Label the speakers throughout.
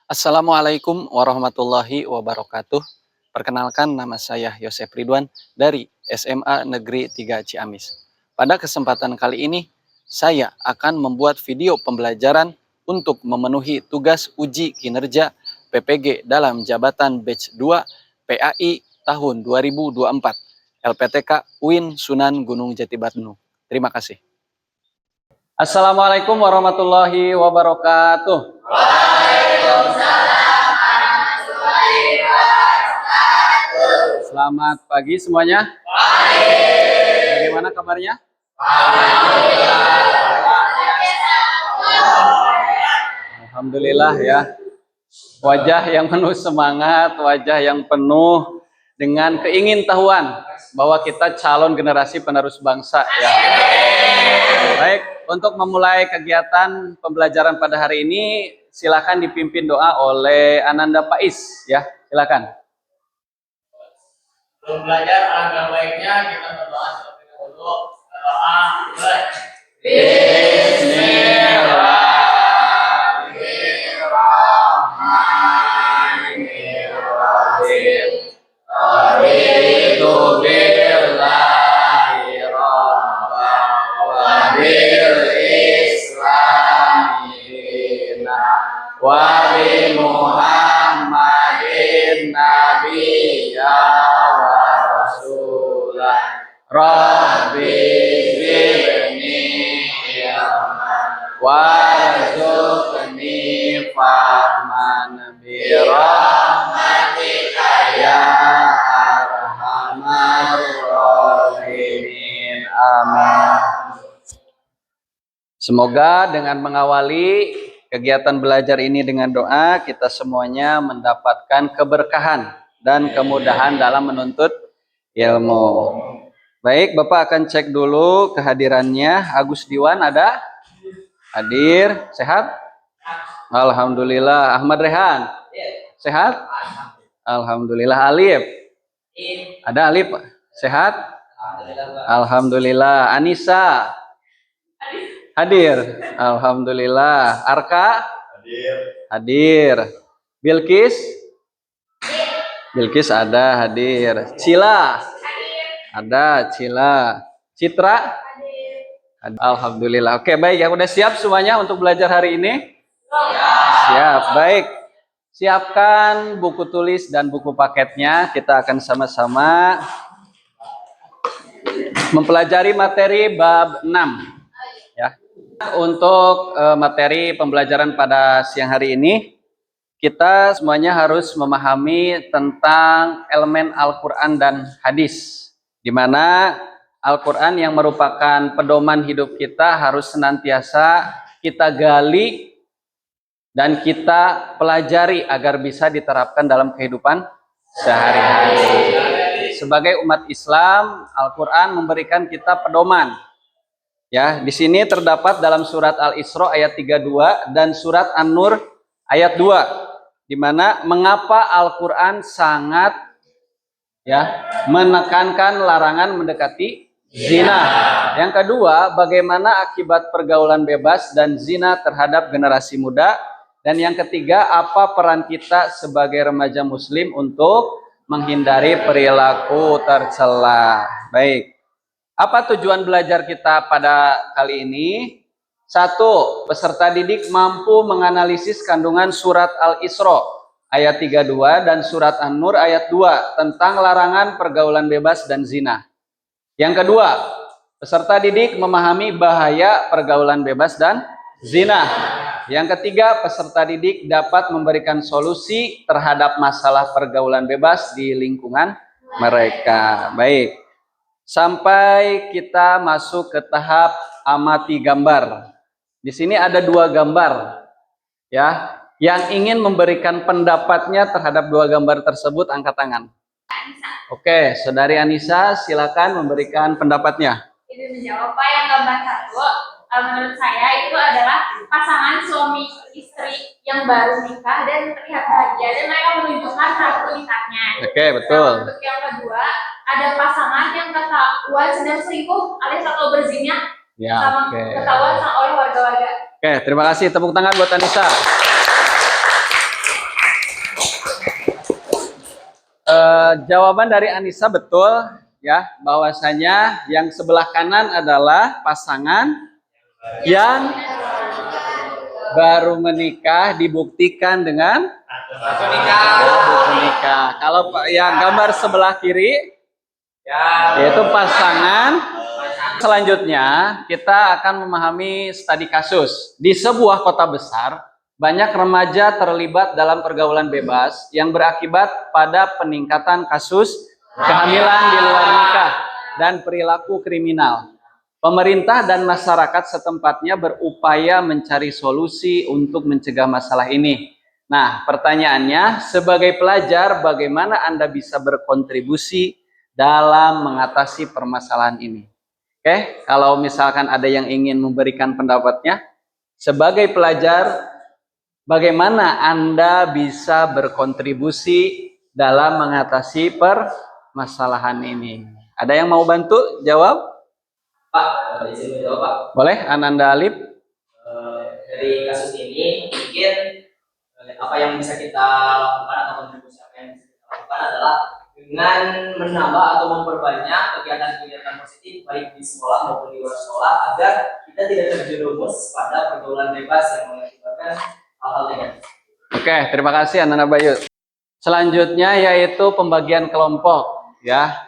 Speaker 1: Assalamualaikum warahmatullahi wabarakatuh. Perkenalkan, nama saya Yosef Ridwan dari SMA Negeri 3 Ciamis. Pada kesempatan kali ini, saya akan membuat video pembelajaran untuk memenuhi tugas uji kinerja PPG dalam jabatan Batch 2 PAI tahun 2024 LPTK UIN Sunan Gunung Jati Bandung. Terima kasih. Assalamualaikum warahmatullahi wabarakatuh. Selamat pagi semuanya. Bagaimana kabarnya? Alhamdulillah ya. Wajah yang penuh semangat, wajah yang penuh dengan keingintahuan bahwa kita calon generasi penerus bangsa ya. Baik, untuk memulai kegiatan pembelajaran pada hari ini, silakan dipimpin doa oleh Ananda Pais ya. Silakan.
Speaker 2: Sebelum belajar alangkah baiknya kita berdoa terlebih dahulu. Doa mulai. Bismillahirrahmanirrahim. Raditu billahi rabban wa bil islami dinan wa bi Muhammadin nabiyya Rabbi zidni ilman warzuqni fahman bi rahmatika ya arhamar rahimin. Amin.
Speaker 1: Semoga dengan mengawali kegiatan belajar ini dengan doa, kita semuanya mendapatkan keberkahan dan kemudahan dalam menuntut ilmu. Baik, Bapak akan cek dulu kehadirannya. Agus Diwan ada? Hadir. Sehat? Alhamdulillah. Ahmad Rehan? Sehat? Alhamdulillah. Alif? Ada Alif? Sehat? Alhamdulillah. Anissa? Hadir. Alhamdulillah. Arka? Hadir. Bilkis? Bilkis ada, hadir. Cila? Ada. Cila. Citra? Alhamdulillah. Oke, baik. Yang udah siap semuanya untuk belajar hari ini? Siap. Baik. Siapkan buku tulis dan buku paketnya. Kita akan sama-sama mempelajari materi bab 6. Ya. Untuk materi pembelajaran pada siang hari ini, kita semuanya harus memahami tentang elemen Al-Quran dan hadis, di mana Al-Quran yang merupakan pedoman hidup kita harus senantiasa kita gali dan kita pelajari agar bisa diterapkan dalam kehidupan sehari-hari. Sebagai umat Islam, Al-Quran memberikan kita pedoman. Ya, di sini terdapat dalam surat Al-Isra ayat 32 dan surat An-Nur ayat 2, di mana mengapa Al-Quran sangat menekankan larangan mendekati zina. Yang kedua, bagaimana akibat pergaulan bebas dan zina terhadap generasi muda. Dan yang ketiga, apa peran kita sebagai remaja muslim untuk menghindari perilaku tercela. Baik, apa tujuan belajar kita pada kali ini? 1. Peserta didik mampu menganalisis kandungan surat Al-Isra ayat 32 dan surat An-Nur ayat 2 tentang larangan pergaulan bebas dan zina. Yang kedua, peserta didik memahami bahaya pergaulan bebas dan zina. Yang ketiga, peserta didik dapat memberikan solusi terhadap masalah pergaulan bebas di lingkungan mereka. Baik, sampai kita masuk ke tahap amati gambar. Di sini ada 2 gambar, ya. Yang ingin memberikan pendapatnya terhadap 2 gambar tersebut, angkat tangan. Oke, Saudari Anissa, silakan memberikan pendapatnya.
Speaker 3: Itu menjawab, Pak, yang gambar 1, menurut saya itu adalah pasangan suami istri yang baru nikah dan terlihat bahagia dan mereka menunjukkan kartu nikahnya.
Speaker 1: Oke, betul.
Speaker 3: Nah, untuk yang kedua, ada pasangan yang ketahuan sedang selingkuh alias atau berzina sama ketahuan oleh warga-warga.
Speaker 1: Oke, terima kasih. Tepuk tangan buat Anissa. Jawaban dari Anissa betul ya, bahwasanya yang sebelah kanan adalah pasangan yang baru menikah dibuktikan dengan
Speaker 2: Satu nikah.
Speaker 1: buku nikah. Kalau yang gambar sebelah kiri yaitu pasangan. Selanjutnya kita akan memahami studi kasus. Di sebuah kota besar, banyak remaja terlibat dalam pergaulan bebas yang berakibat pada peningkatan kasus kehamilan di luar nikah dan perilaku kriminal. Pemerintah dan masyarakat setempatnya berupaya mencari solusi untuk mencegah masalah ini. Nah, pertanyaannya, sebagai pelajar, bagaimana Anda bisa berkontribusi dalam mengatasi permasalahan ini? Oke, kalau misalkan ada yang ingin memberikan pendapatnya, sebagai pelajar, bagaimana Anda bisa berkontribusi dalam mengatasi permasalahan ini? Ada yang mau bantu jawab?
Speaker 4: Pak, izin menjawab Pak.
Speaker 1: Boleh, Ananda Alif?
Speaker 4: Dari kasus ini mungkin apa yang bisa kita lakukan atau kontribusi apa yang bisa kita lakukan adalah dengan menambah atau memperbanyak kegiatan-kegiatan positif baik di sekolah maupun di luar sekolah agar kita tidak terjerumus pada pergaulan bebas yang mengakibatkan hal-hal negatif.
Speaker 1: Oke, terima kasih Ananda Bayu. Selanjutnya yaitu pembagian kelompok ya.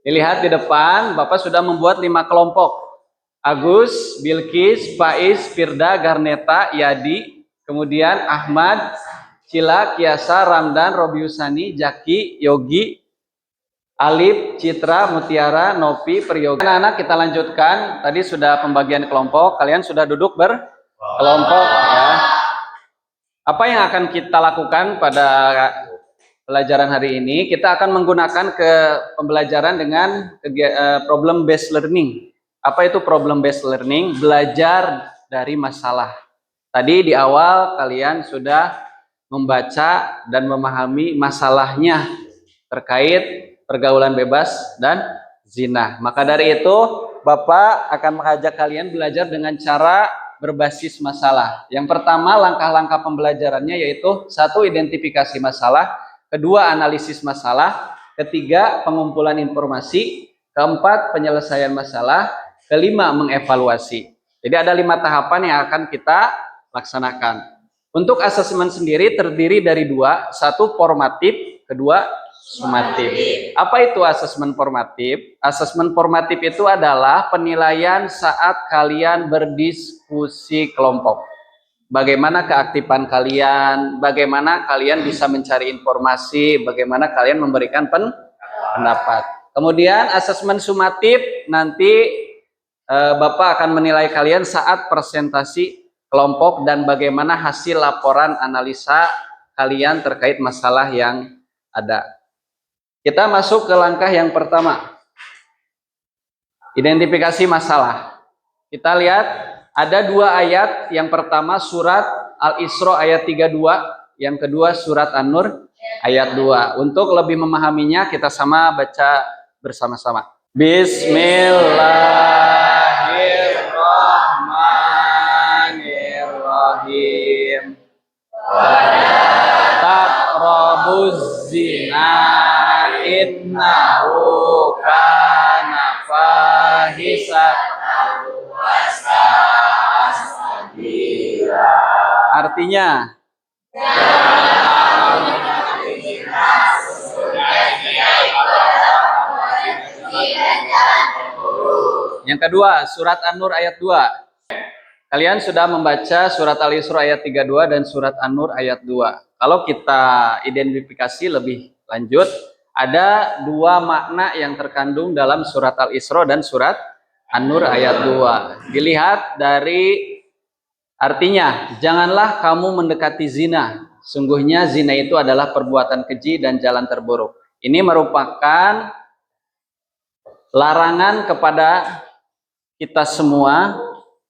Speaker 1: Dilihat di depan, Bapak sudah membuat 5 kelompok. Agus, Bilkis, Faiz, Firda, Garneta, Yadi, kemudian Ahmad, Cila, Kiasa, Ramdan, Robiusani, Jaki, Yogi, Alif, Citra, Mutiara, Nopi, Priyoga. Anak-anak kita lanjutkan. Tadi sudah pembagian kelompok. Kalian sudah duduk berkelompok ya. Apa yang akan kita lakukan pada pelajaran hari ini? Kita akan menggunakan ke pembelajaran dengan problem based learning. Apa itu problem based learning? Belajar dari masalah. Tadi di awal kalian sudah membaca dan memahami masalahnya terkait pergaulan bebas dan zina. Maka dari itu, Bapak akan mengajak kalian belajar dengan cara berbasis masalah. Yang pertama, langkah-langkah pembelajarannya yaitu 1. Identifikasi masalah, 2. Analisis masalah, 3. Pengumpulan informasi, 4. Penyelesaian masalah, 5. Mengevaluasi. Jadi ada 5 tahapan yang akan kita laksanakan. Untuk asesmen sendiri terdiri dari 2, 1 formatif, 2 sumatif. Apa itu asesmen formatif? Asesmen formatif itu adalah penilaian saat kalian berdiskusi kelompok. Bagaimana keaktifan kalian, bagaimana kalian bisa mencari informasi, bagaimana kalian memberikan pendapat. Kemudian asesmen sumatif nanti Bapak akan menilai kalian saat presentasi kelompok dan bagaimana hasil laporan analisa kalian terkait masalah yang ada. Kita masuk ke langkah yang pertama. Identifikasi masalah. Kita lihat ada 2 ayat. Yang pertama surat Al-Isra ayat 32, yang kedua surat An-Nur ayat 2. Untuk lebih memahaminya kita sama baca bersama-sama. Bismillahirrahmanirrahim. Taqrabuz zina innahu kana fahisatan. Artinya yang kedua surat An-Nur ayat 2. Kalian sudah membaca surat Al-Isra ayat 32 dan surat An-Nur ayat 2. Kalau kita identifikasi lebih lanjut, ada 2 makna yang terkandung dalam surat Al-Isra dan surat An-Nur ayat 2. Dilihat dari artinya, janganlah kamu mendekati zina. Sungguhnya zina itu adalah perbuatan keji dan jalan terburuk. Ini merupakan larangan kepada kita semua.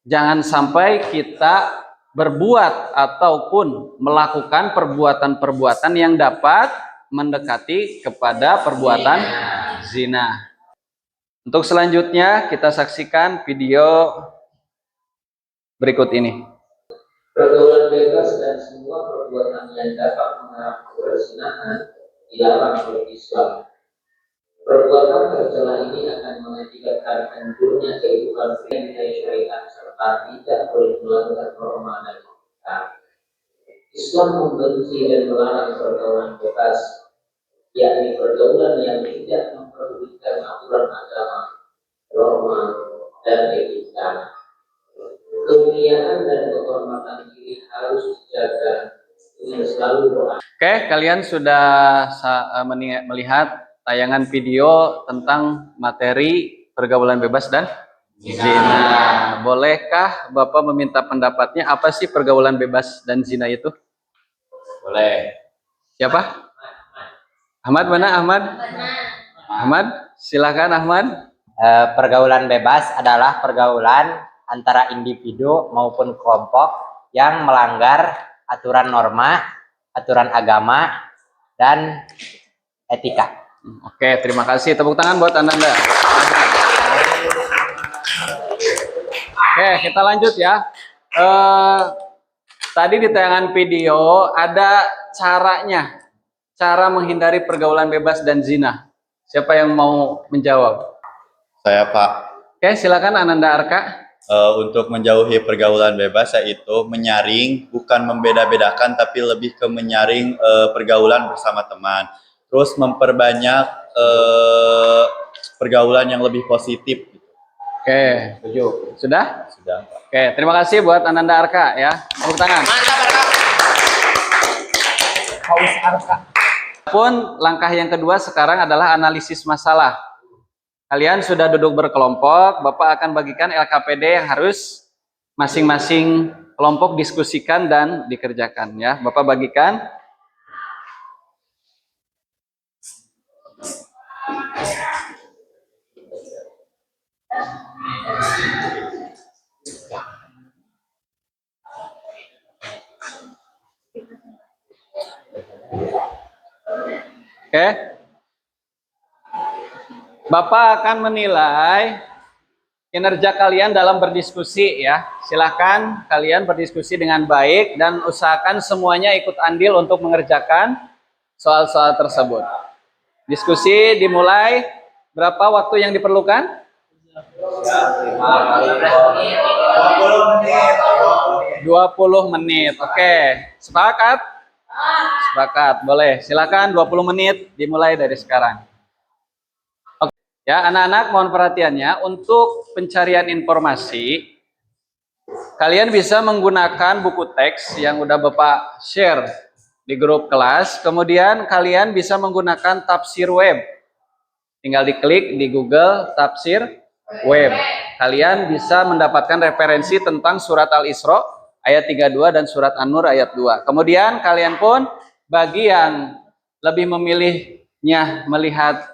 Speaker 1: Jangan sampai kita berbuat ataupun melakukan perbuatan-perbuatan yang dapat mendekati kepada perbuatan zina. Untuk selanjutnya kita saksikan video berikut ini.
Speaker 4: Pergaulan bebas dan semua perbuatan yang dapat mengarah ke perzinahan
Speaker 5: dilarang oleh Islam. Perbuatan tercela ini akan mengakibatkan hancurnya kehidupan nilai syariat serta tidak boleh melanggar norma dan etika. Islam membenci dan melarang pergaulan bebas, yakni pergaulan yang tidak memperdulikan aturan agama, norma, dan etika. Kemuliaan dan kehormatan diri harus dijaga dengan selalu doa.
Speaker 1: Oke, kalian sudah melihat tayangan video tentang materi pergaulan bebas dan zina. Bolehkah Bapak meminta pendapatnya apa sih pergaulan bebas dan zina itu?
Speaker 2: Boleh.
Speaker 1: Siapa? Ahmad mana? Ahmad? Ahmad, silakan Ahmad.
Speaker 6: Pergaulan bebas adalah pergaulan antara individu maupun kelompok yang melanggar aturan norma, aturan agama, dan etika.
Speaker 1: Oke, terima kasih. Tepuk tangan buat Ananda. Oke, kita lanjut ya. Tadi di tayangan video ada caranya, cara menghindari pergaulan bebas dan zina. Siapa yang mau menjawab?
Speaker 7: Saya Pak.
Speaker 1: Oke, silakan Ananda Arka.
Speaker 7: Untuk menjauhi pergaulan bebas yaitu menyaring, bukan membeda-bedakan tapi lebih ke menyaring pergaulan bersama teman. Terus memperbanyak pergaulan yang lebih positif.
Speaker 1: Oke, setuju. Sudah?
Speaker 7: Sudah, Pak.
Speaker 1: Oke, terima kasih buat Ananda Arka ya. Tepuk tangan.
Speaker 2: Mantap, Arka.
Speaker 1: Haus Arka. Pun langkah yang kedua sekarang adalah analisis masalah. Kalian sudah duduk berkelompok, Bapak akan bagikan LKPD yang harus masing-masing kelompok diskusikan dan dikerjakan ya. Bapak bagikan. Oke. Bapak akan menilai kinerja kalian dalam berdiskusi ya. Silahkan kalian berdiskusi dengan baik dan usahakan semuanya ikut andil untuk mengerjakan soal-soal tersebut. Diskusi dimulai. Berapa waktu yang diperlukan? 20 menit. Oke, sepakat? Sepakat, boleh. Silakan 20 menit dimulai dari sekarang. Oke, ya anak-anak mohon perhatiannya. Untuk pencarian informasi, kalian bisa menggunakan buku teks yang udah Bapak share di grup kelas. Kemudian kalian bisa menggunakan tafsir web. Tinggal diklik di Google tafsir web. Kalian bisa mendapatkan referensi tentang surat Al-Isra ayat 32 dan surat An-Nur ayat 2. Kemudian kalian pun bagi yang lebih memilihnya melihat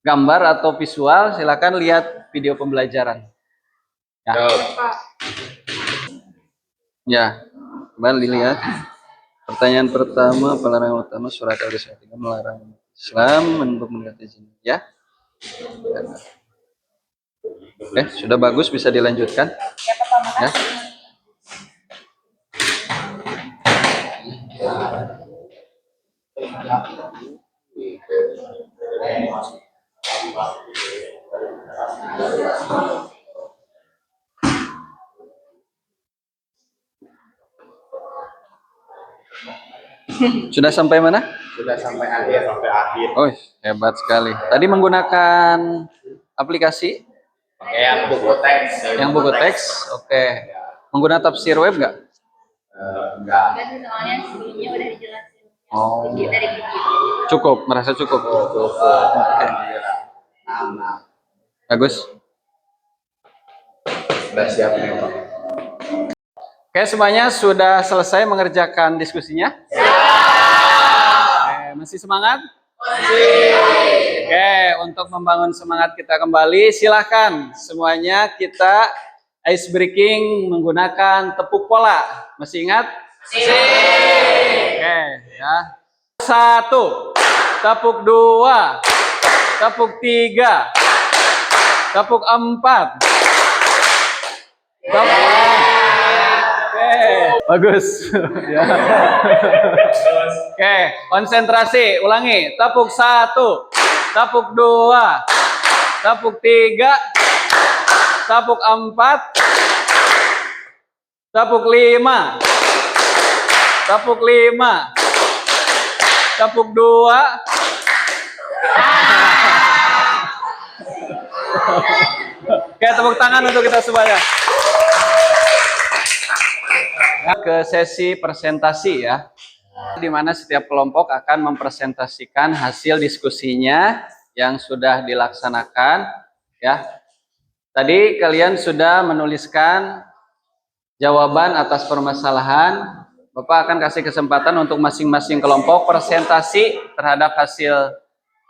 Speaker 1: gambar atau visual, silakan lihat video pembelajaran. Ya. Ya, coba dilihat. Pertanyaan pertama, pelarangan utama surat Al-Isra melarang Islam untuk mendekati zina. Ya. Oke, sudah bagus, bisa dilanjutkan. Ya. Sudah sampai mana?
Speaker 7: Sudah sampai akhir.
Speaker 1: Oh, hebat sekali. Tadi menggunakan aplikasi
Speaker 2: Yang buku teks.
Speaker 1: yang buku teks. Oke. Menggunakan tafsir web nggak?
Speaker 7: Enggak.
Speaker 3: Dan soalnya sebelumnya udah dijelasin.
Speaker 1: Oh,
Speaker 3: Dari video.
Speaker 1: cukup, merasa cukup. Oke. Bagus.
Speaker 7: Sudah siap nih, Pak.
Speaker 1: Oke, semuanya sudah selesai mengerjakan diskusinya? Oke, masih semangat? Oke, untuk membangun semangat kita kembali, silahkan semuanya kita ice breaking menggunakan tepuk pola. Masih ingat? Oke, ya. 1, tepuk 2, tepuk 3, tepuk 4, tepuk. Oke. Bagus. Ya. Oke, konsentrasi. Ulangi. Tepuk 1, tepuk 2, tepuk 3, tepuk 4, tepuk 5, tepuk 5, tepuk 2. Oke, tepuk tangan untuk kita semuanya. Ke sesi presentasi ya, di mana setiap kelompok akan mempresentasikan hasil diskusinya yang sudah dilaksanakan ya. Tadi kalian sudah menuliskan jawaban atas permasalahan. Bapak akan kasih kesempatan untuk masing-masing kelompok presentasi terhadap hasil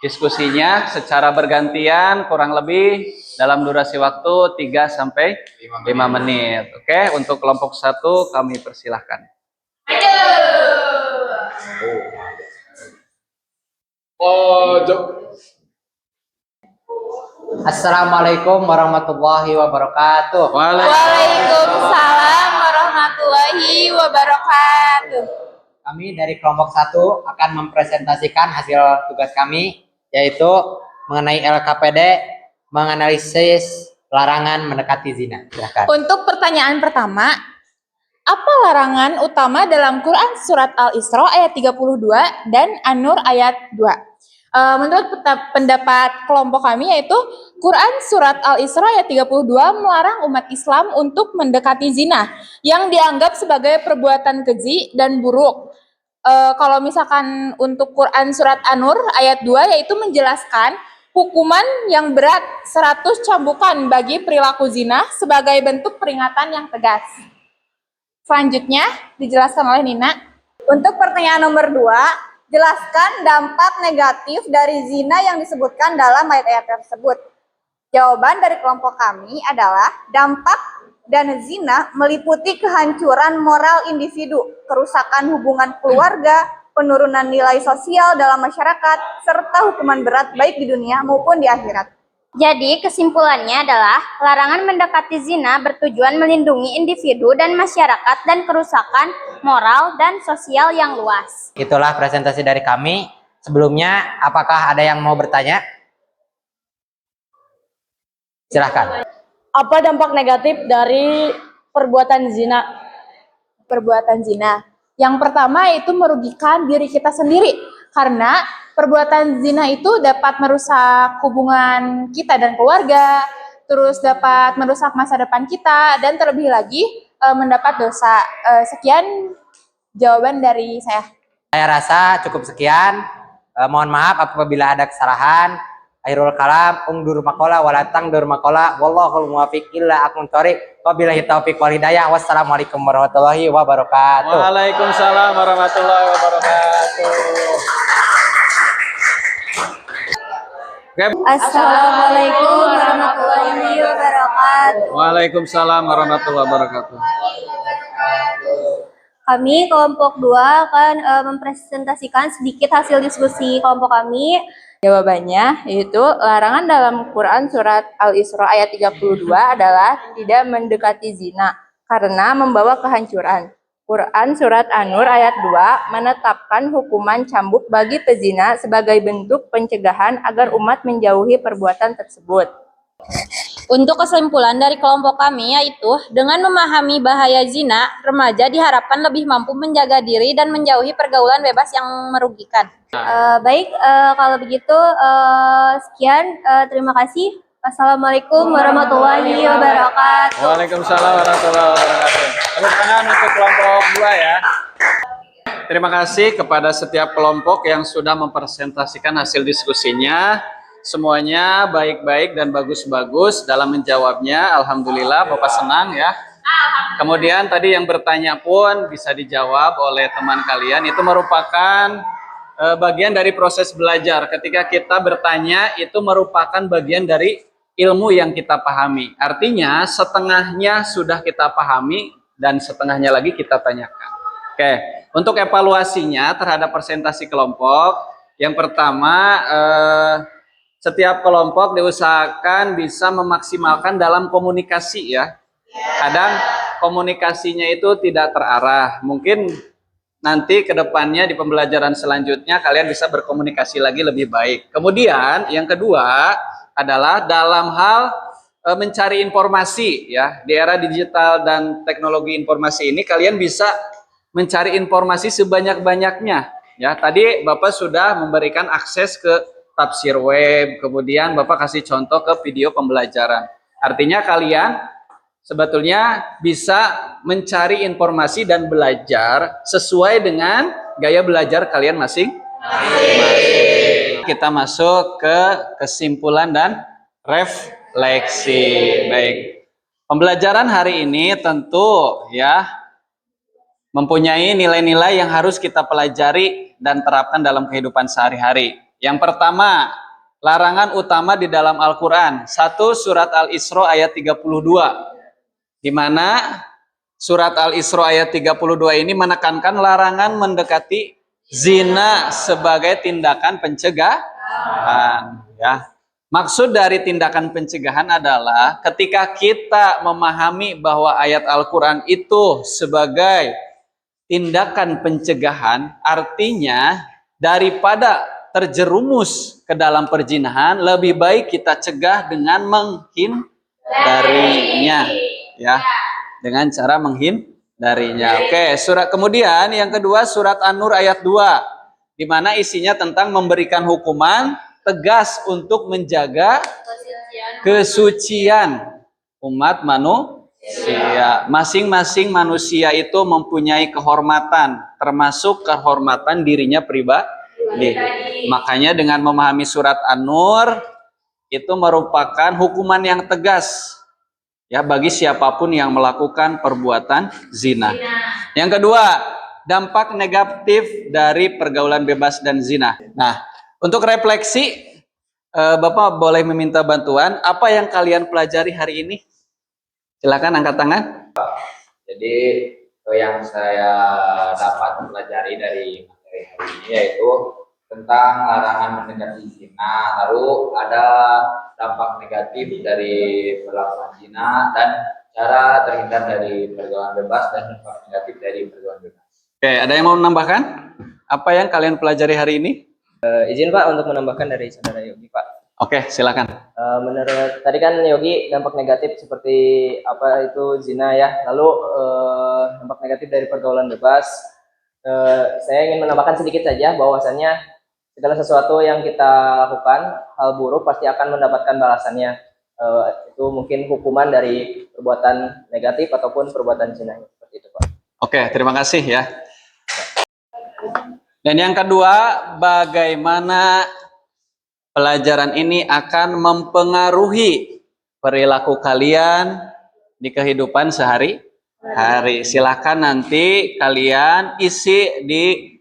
Speaker 1: diskusinya secara bergantian kurang lebih dalam durasi waktu 3 sampai 5 menit. Oke, untuk kelompok 1 kami persilahkan.
Speaker 6: Assalamualaikum warahmatullahi wabarakatuh.
Speaker 3: Waalaikumsalam warahmatullahi wabarakatuh.
Speaker 6: Kami dari kelompok 1 akan mempresentasikan hasil tugas kami, yaitu mengenai LKPD, menganalisis larangan mendekati zina. Silakan.
Speaker 3: Untuk pertanyaan pertama, apa larangan utama dalam Quran Surat Al-Isra ayat 32 dan An-Nur ayat 2? Menurut pendapat kelompok kami yaitu Quran Surat Al-Isra ayat 32 melarang umat Islam untuk mendekati zina yang dianggap sebagai perbuatan keji dan buruk. Kalau misalkan untuk Quran Surat An-Nur ayat 2 yaitu menjelaskan hukuman yang berat 100 cambukan bagi perilaku zina sebagai bentuk peringatan yang tegas. Selanjutnya dijelaskan oleh Nina.
Speaker 8: Untuk pertanyaan nomor 2, jelaskan dampak negatif dari zina yang disebutkan dalam ayat-ayat tersebut. Jawaban dari kelompok kami adalah dampak dan zina meliputi kehancuran moral individu, kerusakan hubungan keluarga, penurunan nilai sosial dalam masyarakat, serta hukuman berat baik di dunia maupun di akhirat.
Speaker 9: Jadi kesimpulannya adalah larangan mendekati zina bertujuan melindungi individu dan masyarakat dan kerusakan moral dan sosial yang luas.
Speaker 6: Itulah presentasi dari kami. Sebelumnya, apakah ada yang mau bertanya? Silahkan.
Speaker 8: Apa dampak negatif dari perbuatan zina?
Speaker 3: Perbuatan zina. Yang pertama itu merugikan diri kita sendiri karena perbuatan zina itu dapat merusak hubungan kita dan keluarga, terus dapat merusak masa depan kita dan terlebih lagi mendapat dosa. Sekian jawaban dari saya.
Speaker 6: Saya rasa cukup sekian. Mohon maaf apabila ada kesalahan. Akhirul kalam, ungdur makola, walatang dur makola, wallahul muwafiq illa aqwam thoriq. Wabillahi taufiq wal hidayah. Wassalamualaikum warahmatullahi wabarakatuh.
Speaker 1: Waalaikumsalam warahmatullahi wabarakatuh.
Speaker 8: Assalamualaikum warahmatullahi wabarakatuh.
Speaker 1: Waalaikumsalam warahmatullahi wabarakatuh.
Speaker 9: Kami kelompok 2 akan mempresentasikan sedikit hasil diskusi kelompok kami.
Speaker 3: Jawabannya yaitu larangan dalam Quran Surat Al-Isra ayat 32 adalah tidak mendekati zina karena membawa kehancuran. Quran Surat An-Nur ayat 2 menetapkan hukuman cambuk bagi pezina sebagai bentuk pencegahan agar umat menjauhi perbuatan tersebut.
Speaker 9: Untuk kesimpulan dari kelompok kami yaitu dengan memahami bahaya zina, remaja diharapkan lebih mampu menjaga diri dan menjauhi pergaulan bebas yang merugikan. Baik, kalau begitu sekian, terima kasih. Assalamualaikum warahmatullahi wabarakatuh.
Speaker 1: Waalaikumsalam warahmatullahi wabarakatuh. Tepuk tangan untuk kelompok 2 ya. Terima kasih kepada setiap kelompok yang sudah mempresentasikan hasil diskusinya. Semuanya baik-baik dan bagus-bagus dalam menjawabnya. Alhamdulillah, Bapak senang ya. Kemudian tadi yang bertanya pun bisa dijawab oleh teman kalian. Itu merupakan bagian dari proses belajar. Ketika kita bertanya, itu merupakan bagian dari ilmu yang kita pahami. Artinya setengahnya sudah kita pahami dan setengahnya lagi kita tanyakan. Oke, untuk evaluasinya terhadap presentasi kelompok, yang pertama setiap kelompok diusahakan bisa memaksimalkan dalam komunikasi ya. Kadang komunikasinya itu tidak terarah. Mungkin nanti ke depannya di pembelajaran selanjutnya kalian bisa berkomunikasi lagi lebih baik. Kemudian yang kedua adalah dalam hal mencari informasi ya. Di era digital dan teknologi informasi ini kalian bisa mencari informasi sebanyak-banyaknya. Ya, tadi Bapak sudah memberikan akses ke tafsir web, kemudian Bapak kasih contoh ke video pembelajaran. Artinya kalian sebetulnya bisa mencari informasi dan belajar sesuai dengan gaya belajar kalian masing-masing. Kita masuk ke kesimpulan dan refleksi. Baik. Pembelajaran hari ini tentu ya mempunyai nilai-nilai yang harus kita pelajari dan terapkan dalam kehidupan sehari-hari. Yang pertama, larangan utama di dalam Al-Quran. 1 surat Al-Isra ayat 32. Di mana surat Al-Isra ayat 32 ini menekankan larangan mendekati zina sebagai tindakan pencegahan. Ya. Maksud dari tindakan pencegahan adalah ketika kita memahami bahwa ayat Al-Quran itu sebagai tindakan pencegahan, artinya daripada terjerumus ke dalam perzinahan, lebih baik kita cegah dengan menghindarinya, ya, dengan cara menghindarinya. Oke, kemudian yang kedua surat An-Nur ayat 2, di mana isinya tentang memberikan hukuman tegas untuk menjaga kesucian umat manusia. Masing-masing manusia itu mempunyai kehormatan, termasuk kehormatan dirinya pribadi. Makanya dengan memahami surat An-Nur itu merupakan hukuman yang tegas ya bagi siapapun yang melakukan perbuatan zina. Yang kedua, dampak negatif dari pergaulan bebas dan zina. Nah, untuk refleksi Bapak boleh meminta bantuan. Apa yang kalian pelajari hari ini? Silakan angkat tangan.
Speaker 5: Jadi yang saya dapat pelajari dari materi hari ini yaitu tentang larangan mendekati zina, lalu ada dampak negatif dari perlakuan zina dan cara terhindar dari pergaulan bebas dan dampak negatif dari pergaulan bebas.
Speaker 1: Oke, ada yang mau menambahkan? Apa yang kalian pelajari hari ini?
Speaker 4: Izin Pak untuk menambahkan dari saudara Yogi Pak.
Speaker 1: Oke, silakan.
Speaker 4: Menurut tadi kan Yogi dampak negatif seperti apa itu zina ya, lalu dampak negatif dari pergaulan bebas. Saya ingin menambahkan sedikit saja bahwasannya segala sesuatu yang kita lakukan hal buruk pasti akan mendapatkan balasannya. Itu mungkin hukuman dari perbuatan negatif ataupun perbuatan zina seperti itu Pak.
Speaker 1: Oke, terima kasih ya. Dan yang kedua, bagaimana pelajaran ini akan mempengaruhi perilaku kalian di kehidupan sehari-hari. Silakan nanti kalian isi di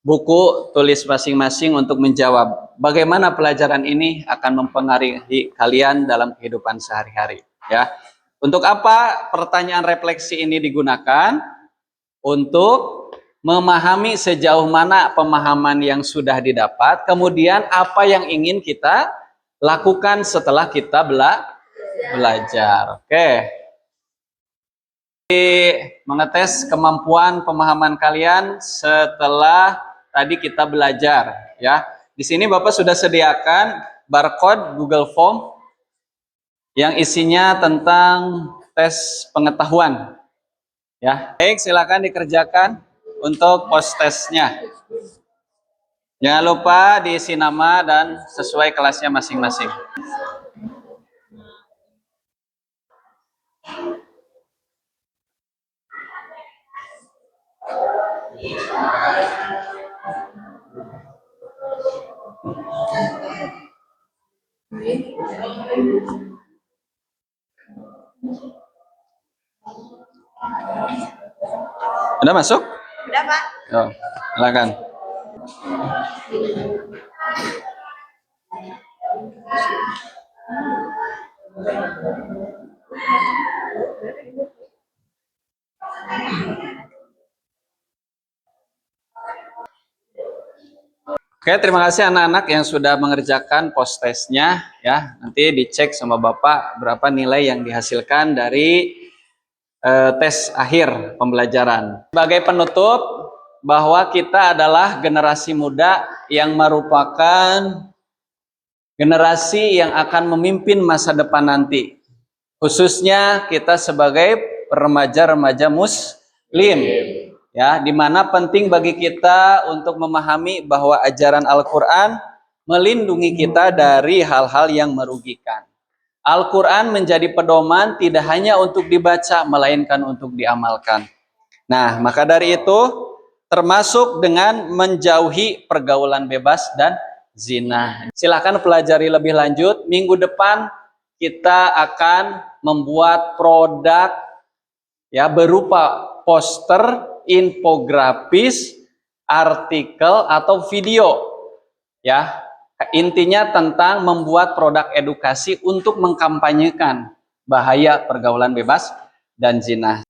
Speaker 1: buku tulis masing-masing untuk menjawab bagaimana pelajaran ini akan mempengaruhi kalian dalam kehidupan sehari-hari. Ya, untuk apa pertanyaan refleksi ini digunakan? Untuk memahami sejauh mana pemahaman yang sudah didapat, kemudian apa yang ingin kita lakukan setelah kita belajar. Oke. Mengetes kemampuan pemahaman kalian setelah tadi kita belajar, ya. Di sini Bapak sudah sediakan barcode Google Form yang isinya tentang tes pengetahuan. Ya, baik, silakan dikerjakan untuk post testnya. Jangan lupa diisi nama dan sesuai kelasnya masing-masing. Udah masuk?
Speaker 8: Udah, Pak.
Speaker 1: Oh, silakan. Oke, terima kasih anak-anak yang sudah mengerjakan post testnya ya. Nanti dicek sama Bapak berapa nilai yang dihasilkan dari tes akhir pembelajaran. Sebagai penutup, bahwa kita adalah generasi muda yang merupakan generasi yang akan memimpin masa depan nanti. Khususnya kita sebagai remaja-remaja muslim. Ya, di mana penting bagi kita untuk memahami bahwa ajaran Al-Quran melindungi kita dari hal-hal yang merugikan. Al-Quran menjadi pedoman tidak hanya untuk dibaca, melainkan untuk diamalkan. Nah, maka dari itu, termasuk dengan menjauhi pergaulan bebas dan zina. Silakan pelajari lebih lanjut. Minggu depan kita akan membuat produk ya berupa poster, infografis, artikel atau video. Ya, intinya tentang membuat produk edukasi untuk mengkampanyekan bahaya pergaulan bebas dan zina.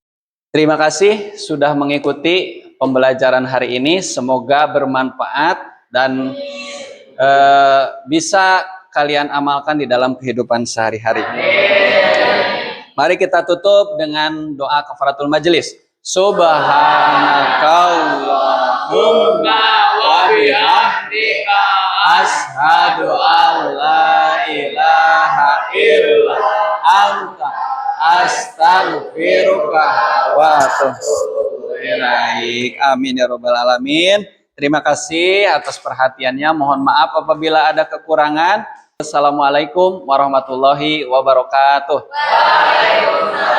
Speaker 1: Terima kasih sudah mengikuti pembelajaran hari ini. Semoga bermanfaat dan bisa kalian amalkan di dalam kehidupan sehari-hari. Mari kita tutup dengan doa kafaratul majelis. Subhanakallahumma wa bihamdika asyhadu an la ilaha illa anta astaghfiruka wa atubu ilaik. Amin ya rabbal alamin. Terima kasih atas perhatiannya. Mohon maaf apabila ada kekurangan. Assalamualaikum warahmatullahi wabarakatuh. Waalaikumsalam.